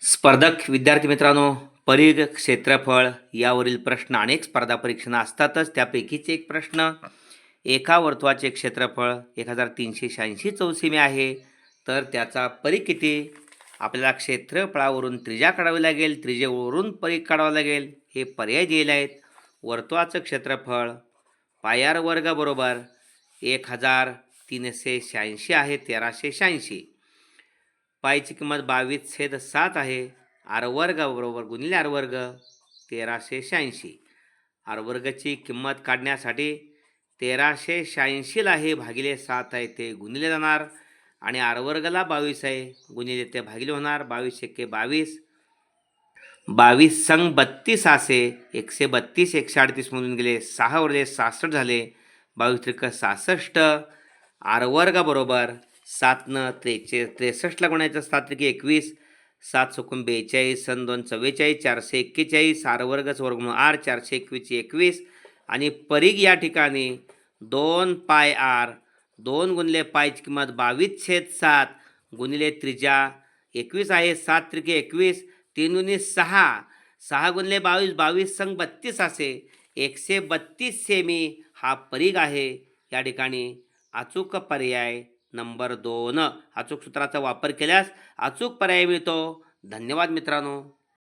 स्पर्धक विद्यार्थी मित्रांनो, परीघ, क्षेत्रफळ यावरील प्रश्न अनेक स्पर्धा परीक्षांना असतातच. त्यापैकीच एक प्रश्न, एका वर्तुळाचे क्षेत्रफळ 1386 चौसिमी आहे, तर त्याचा परीघ किती? आपल्याला क्षेत्रफळावरून त्रिज्या काढावी लागेल, त्रिज्येवरून परीघ काढावा लागेल. हे पर्याय दिलेले आहेत. वर्तुळाचं क्षेत्रफळ पाय वर्ग बरोबर 1386 आहे, 1386. पायची किंमत 22/7 आहे. आर वर्ग बरोबर गुणिले आर वर्ग 1386. आर वर्गची किंमत काढण्यासाठी 1386ला हे भागिले 7 आहे ते गुणिले जाणार आणि आर वर्गला 22 आहे गुणिले ते भागिले होणार. 22 एके 22, 22 संग 32 असे 132, 138 म्हणून गेले, 6 वरले 66 झाले, 22 त्रिक 66. आर वर्ग बरोबर 7 63ला गुणायचं, 7 त्रिके 21, 7 चौकोन 42, सन 2 44, 441. आर वर्गच वर्ग म्हणून आर 421 21 आणि परीघ या ठिकाणी 2 पाय आर, 2 गुणिले पायची किंमत 22/7 गुणिले त्रिज्या 21 आहे, 7 त्रिके 21, 3 गुणिले 6, 6 गुणिले 22, 22 संग 32 असे 132 सेमी हा परीघ आहे. या ठिकाणी अचूक पर्याय नंबर 2, अचूक सूत्राचा वापर केल्यास अचूक पर्याय मिळतो. धन्यवाद मित्रांनो.